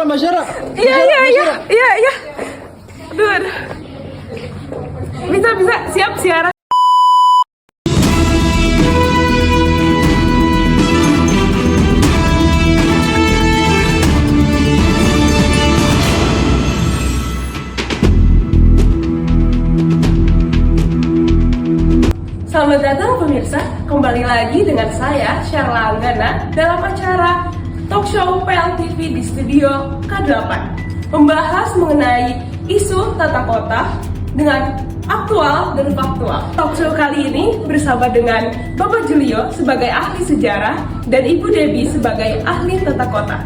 Masyara. Iya. Aduh. Bisa, siap siaran. Selamat datang pemirsa, kembali lagi dengan saya Sherla Anggana dalam acara Talk Show PLTV di Studio K8, membahas mengenai isu tata kota dengan aktual dan faktual. Talk show kali ini bersama dengan Bapak Julio sebagai ahli sejarah dan Ibu Debbie sebagai ahli tata kota.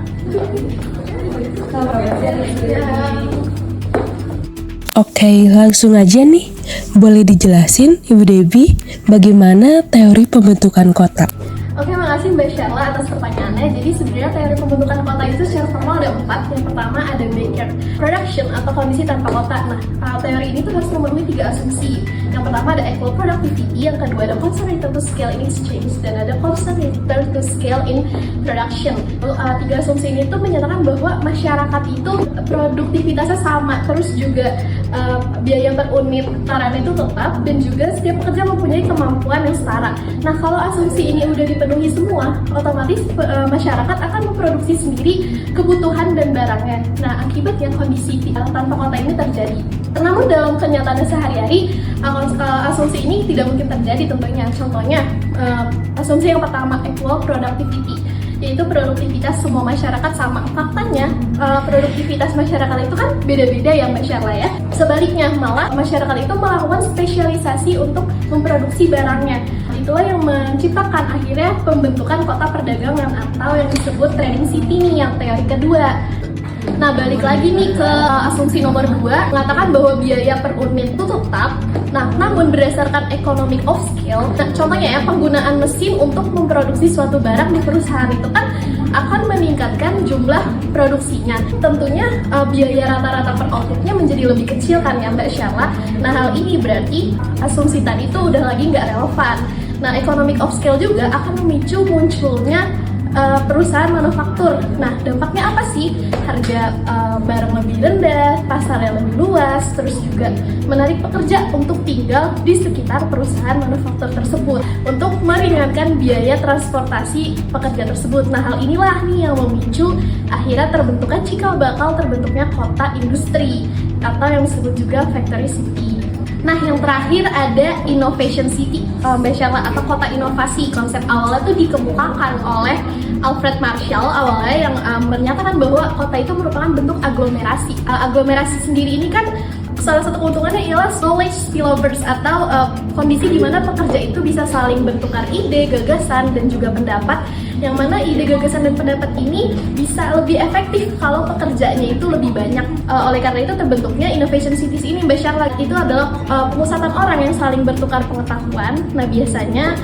Oke, langsung aja nih. Boleh dijelasin, Ibu Debbie, bagaimana teori pembentukan kota? Oke, makasih Mbak Sherla atas pertanyaannya. Jadi sebenarnya teori pembentukan kota itu secara formal ada 4. Yang pertama ada Baker Production atau kondisi tanpa kota. Nah, teori ini tuh harus memenuhi 3 asumsi. Yang pertama ada equal productivity, yang kedua ada constant return to scale in exchange, dan ada constant return to scale in production. Lalu, 3 asumsi ini tuh menyatakan bahwa masyarakat itu produktivitasnya sama, terus juga biaya per unit tarannya itu tetap, dan juga setiap pekerja mempunyai kemampuan yang setara. Nah, kalau asumsi ini udah dipenuhi semua, otomatis masyarakat akan memproduksi sendiri kebutuhan dan barangnya. Nah, akibatnya kondisi tanpa kota ini terjadi. Namun dalam kenyataannya sehari-hari, asumsi ini tidak mungkin terjadi tentunya. Contohnya, asumsi yang pertama, equal productivity, yaitu produktivitas semua masyarakat sama. Faktanya, produktivitas masyarakat itu kan beda-beda ya Mbak Sherla ya. Sebaliknya, malah masyarakat itu melakukan spesialisasi untuk memproduksi barangnya. Itulah yang menciptakan akhirnya pembentukan kota perdagangan atau yang disebut trading city nih, yang teori kedua. Nah, balik lagi nih ke asumsi nomor 2, mengatakan bahwa biaya per unit itu tetap. Nah, namun berdasarkan economic of scale, contohnya ya, penggunaan mesin untuk memproduksi suatu barang di perusahaan itu kan akan meningkatkan jumlah produksinya. Tentunya biaya rata-rata per outputnya menjadi lebih kecil kan ya Mbak Sherla. Nah, hal ini berarti asumsi tadi itu udah lagi nggak relevan. Nah, economic of scale juga akan memicu munculnya perusahaan manufaktur. Nah, dampaknya apa sih? Harga barang lebih rendah, pasarnya lebih luas, terus juga menarik pekerja untuk tinggal di sekitar perusahaan manufaktur tersebut untuk meringankan biaya transportasi pekerja tersebut. Nah, hal inilah nih yang memicu akhirnya terbentuknya cikal bakal terbentuknya kota industri atau yang disebut juga factory city. Nah, yang terakhir ada innovation city, Mbak Sherla, atau kota inovasi. Konsep awalnya tuh dikemukakan oleh Alfred Marshall awalnya yang menyatakan bahwa kota itu merupakan bentuk aglomerasi. Aglomerasi sendiri ini kan salah satu keuntungannya ialah knowledge spillovers atau kondisi di mana pekerja itu bisa saling bertukar ide, gagasan, dan juga pendapat, yang mana ide, gagasan, dan pendapat ini bisa lebih efektif kalau pekerjanya itu lebih banyak. Oleh karena itu terbentuknya innovation cities ini, Mbak Sherla. Itu adalah pemusatan orang yang saling bertukar pengetahuan. Nah, biasanya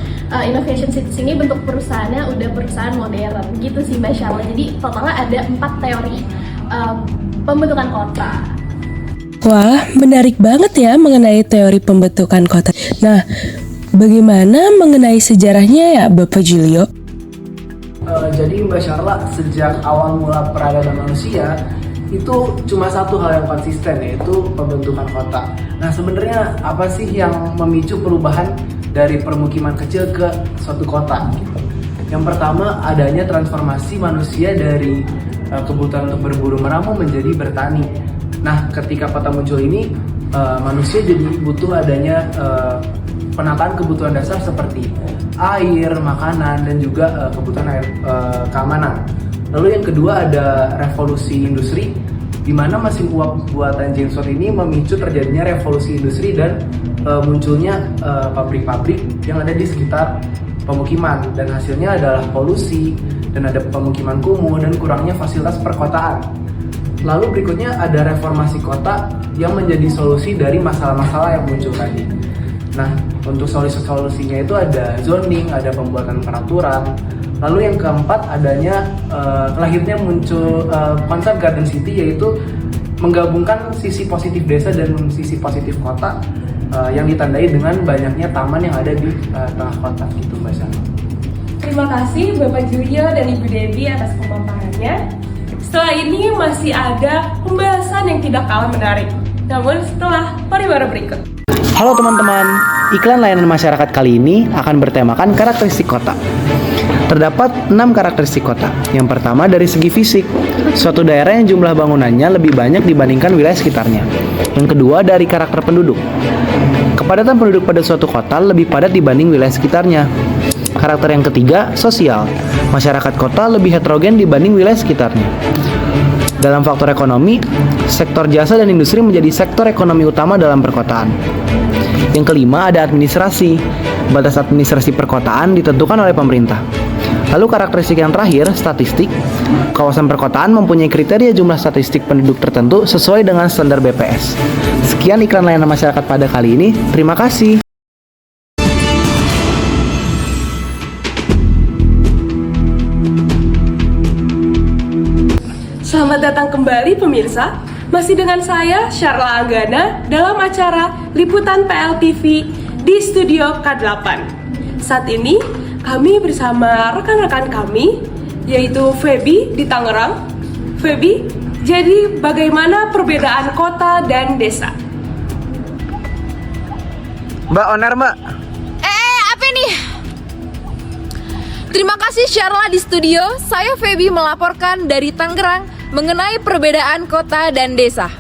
innovation cities ini bentuk perusahaannya udah perusahaan modern gitu sih Mbak Sherla. Jadi totalnya ada 4 teori pembentukan kota. Wah, menarik banget ya mengenai teori pembentukan kota. Nah, bagaimana mengenai sejarahnya ya Bapak Julio? Jadi Mbak Sherla, sejak awal mula peradaban manusia itu cuma satu hal yang konsisten, yaitu pembentukan kota. Nah, sebenarnya apa sih yang memicu perubahan dari permukiman kecil ke suatu kota? Yang pertama, adanya transformasi manusia dari kebutuhan untuk berburu meramu menjadi bertani. Nah, ketika kota muncul ini, manusia jadi butuh adanya penataan kebutuhan dasar seperti air, makanan, dan juga kebutuhan keamanan. Lalu yang kedua ada revolusi industri, di mana mesin uap buatan James Watt ini memicu terjadinya revolusi industri dan munculnya pabrik-pabrik yang ada di sekitar pemukiman, dan hasilnya adalah polusi, dan ada pemukiman kumuh, dan kurangnya fasilitas perkotaan. Lalu berikutnya ada reformasi kota yang menjadi solusi dari masalah-masalah yang muncul tadi. Nah, untuk solusinya itu ada zoning, ada pembuatan peraturan. Lalu yang keempat adanya lahirnya muncul konsep Garden City, yaitu menggabungkan sisi positif desa dan sisi positif kota yang ditandai dengan banyaknya taman yang ada di tengah kota gitu Mbak Sherla. Terima kasih Bapak Julio dan Ibu Debbie atas pemaparannya. Setelah ini masih ada pembahasan yang tidak kalah menarik. Namun setelah pariwara berikut. Halo teman-teman, iklan layanan masyarakat kali ini akan bertemakan karakteristik kota. Terdapat 6 karakteristik kota. Yang pertama dari segi fisik, suatu daerah yang jumlah bangunannya lebih banyak dibandingkan wilayah sekitarnya. Yang kedua dari karakter penduduk. Kepadatan penduduk pada suatu kota lebih padat dibanding wilayah sekitarnya. Karakter yang ketiga, sosial. Masyarakat kota lebih heterogen dibanding wilayah sekitarnya. Dalam faktor ekonomi, sektor jasa dan industri menjadi sektor ekonomi utama dalam perkotaan. Yang kelima ada administrasi. Batas administrasi perkotaan ditentukan oleh pemerintah. Lalu karakteristik yang terakhir, statistik. Kawasan perkotaan mempunyai kriteria jumlah statistik penduduk tertentu sesuai dengan standar BPS. Sekian iklan layanan masyarakat pada kali ini. Terima kasih. Selamat datang kembali pemirsa. Masih dengan saya Syarla Anggana dalam acara Liputan PLTV di Studio K8. Saat ini kami bersama rekan-rekan kami yaitu Feby di Tangerang. Feby, jadi bagaimana perbedaan kota dan desa? Mbak Oner, Mbak. Apa nih? Terima kasih Syarla di studio. Saya Feby melaporkan dari Tangerang mengenai perbedaan kota dan desa.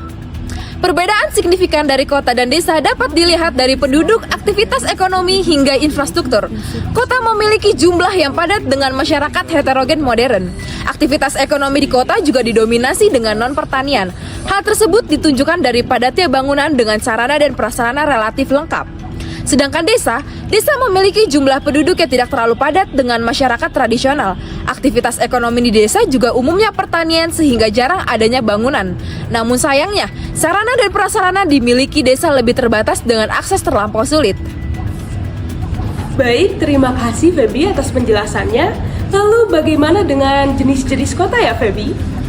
Perbedaan signifikan dari kota dan desa dapat dilihat dari penduduk, aktivitas ekonomi, hingga infrastruktur. Kota memiliki jumlah yang padat dengan masyarakat heterogen modern. Aktivitas ekonomi di kota juga didominasi dengan non-pertanian. Hal tersebut ditunjukkan dari padatnya bangunan dengan sarana dan prasarana relatif lengkap. Sedangkan desa memiliki jumlah penduduk yang tidak terlalu padat dengan masyarakat tradisional. Aktivitas ekonomi di desa juga umumnya pertanian sehingga jarang adanya bangunan. Namun sayangnya, sarana dan prasarana dimiliki desa lebih terbatas dengan akses terlampau sulit. Baik, terima kasih Feby atas penjelasannya. Lalu bagaimana dengan jenis-jenis kota ya Feby?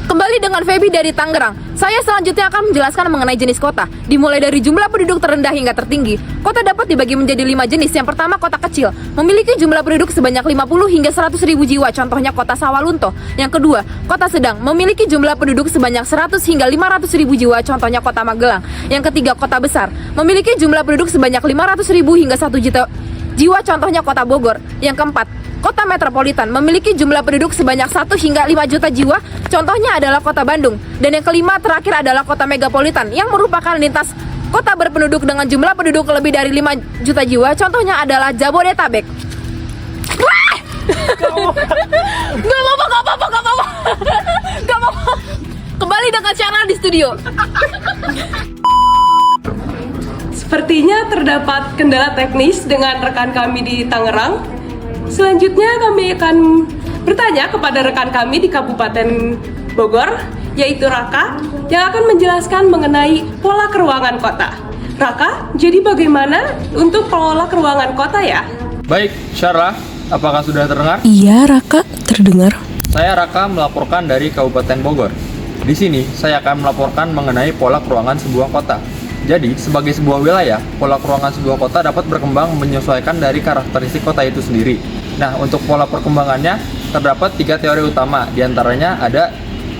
Kembali dengan Feby dari Tangerang. Saya selanjutnya akan menjelaskan mengenai jenis kota. Dimulai dari jumlah penduduk terendah hingga tertinggi. Kota dapat dibagi menjadi 5 jenis. Yang pertama, kota kecil. Memiliki jumlah penduduk sebanyak 50 hingga 100 ribu jiwa. Contohnya kota Sawalunto. Yang kedua, kota sedang. Memiliki jumlah penduduk sebanyak 100 hingga 500 ribu jiwa. Contohnya kota Magelang. Yang ketiga, kota besar. Memiliki jumlah penduduk sebanyak 500 ribu hingga 1 juta jiwa. Contohnya kota Bogor. Yang keempat, kota metropolitan memiliki jumlah penduduk sebanyak 1 hingga 5 juta jiwa. Contohnya adalah kota Bandung. Dan yang kelima terakhir adalah kota megapolitan yang merupakan lintas kota berpenduduk dengan jumlah penduduk lebih dari 5 juta jiwa. Contohnya adalah Jabodetabek. Gak apa-apa. Kembali dengan channel di studio. Sepertinya terdapat kendala teknis dengan rekan kami di Tangerang. Selanjutnya kami akan bertanya kepada rekan kami di Kabupaten Bogor, yaitu Raka, yang akan menjelaskan mengenai pola keruangan kota. Raka, jadi bagaimana untuk pola keruangan kota ya? Baik, Syarla, apakah sudah terdengar? Iya, Raka, terdengar. Saya Raka melaporkan dari Kabupaten Bogor. Di sini, saya akan melaporkan mengenai pola keruangan sebuah kota. Jadi, sebagai sebuah wilayah, pola keruangan sebuah kota dapat berkembang menyesuaikan dari karakteristik kota itu sendiri. Nah, untuk pola perkembangannya, terdapat 3 teori utama. Di antaranya ada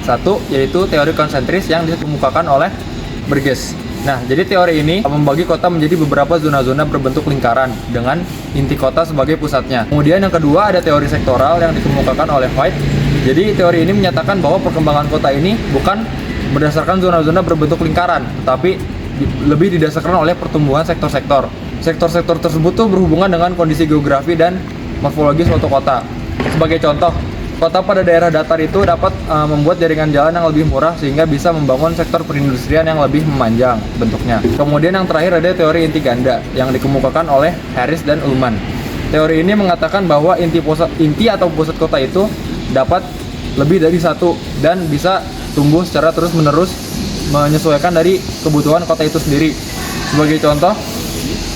satu, yaitu teori konsentris yang dikemukakan oleh Burgess. Nah, jadi teori ini membagi kota menjadi beberapa zona-zona berbentuk lingkaran dengan inti kota sebagai pusatnya. Kemudian yang kedua ada teori sektoral yang dikemukakan oleh White. Jadi teori ini menyatakan bahwa perkembangan kota ini bukan berdasarkan zona-zona berbentuk lingkaran, tetapi lebih didasarkan oleh pertumbuhan sektor-sektor. Sektor-sektor tersebut tuh berhubungan dengan kondisi geografi dan morfologi suatu kota. Sebagai contoh, kota pada daerah datar itu dapat membuat jaringan jalan yang lebih murah sehingga bisa membangun sektor perindustrian yang lebih memanjang bentuknya. Kemudian yang terakhir ada teori inti ganda yang dikemukakan oleh Harris dan Ullman. Teori ini mengatakan bahwa inti atau pusat kota itu dapat lebih dari satu dan bisa tumbuh secara terus-menerus menyesuaikan dari kebutuhan kota itu sendiri. Sebagai contoh,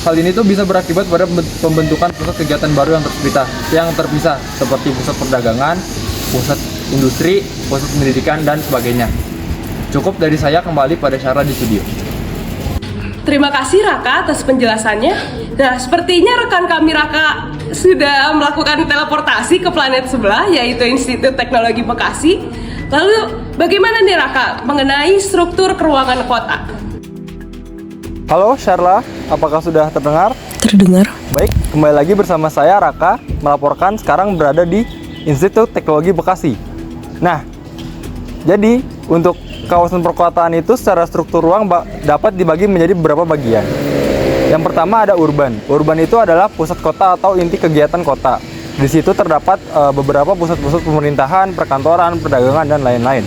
hal ini tuh bisa berakibat pada pembentukan pusat kegiatan baru yang terpisah seperti pusat perdagangan, pusat industri, pusat pendidikan, dan sebagainya. Cukup dari saya, kembali pada Syarla di studio. Terima kasih Raka atas penjelasannya. Nah, sepertinya rekan kami Raka sudah melakukan teleportasi ke planet sebelah, yaitu Institut Teknologi Bekasi. Lalu bagaimana nih Raka mengenai struktur keruangan kota? Halo Sharla, apakah sudah terdengar? Terdengar? Baik, kembali lagi bersama saya Raka, melaporkan sekarang berada di Institut Teknologi Bekasi. Nah, jadi untuk kawasan perkotaan itu secara struktur ruang dapat dibagi menjadi beberapa bagian. Yang pertama ada urban. Urban itu adalah pusat kota atau inti kegiatan kota. Di situ terdapat beberapa pusat-pusat pemerintahan, perkantoran, perdagangan, dan lain-lain.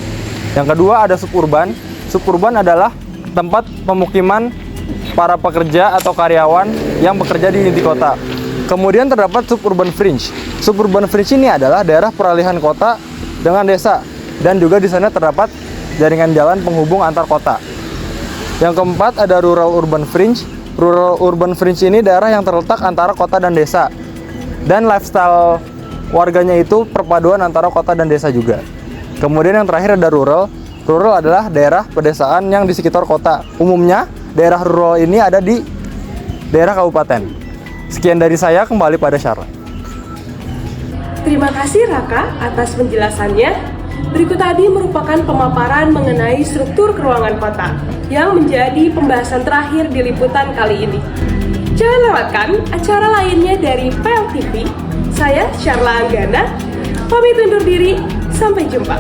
Yang kedua ada suburban. Suburban adalah tempat pemukiman para pekerja atau karyawan yang bekerja di inti kota. Kemudian terdapat suburban fringe. Suburban fringe ini adalah daerah peralihan kota dengan desa, dan juga di sana terdapat jaringan jalan penghubung antar kota. Yang keempat ada rural urban fringe. Rural urban fringe ini daerah yang terletak antara kota dan desa, dan lifestyle warganya itu perpaduan antara kota dan desa juga. Kemudian yang terakhir ada rural. Rural adalah daerah pedesaan yang di sekitar kota. Umumnya daerah rural ini ada di daerah kabupaten. Sekian dari saya, kembali pada Syarla. Terima kasih Raka atas penjelasannya. Berikut tadi merupakan pemaparan mengenai struktur keruangan kota yang menjadi pembahasan terakhir di liputan kali ini. Jangan lewatkan acara lainnya dari PLTV. Saya Syarla Anggana, pamit undur diri, sampai jumpa.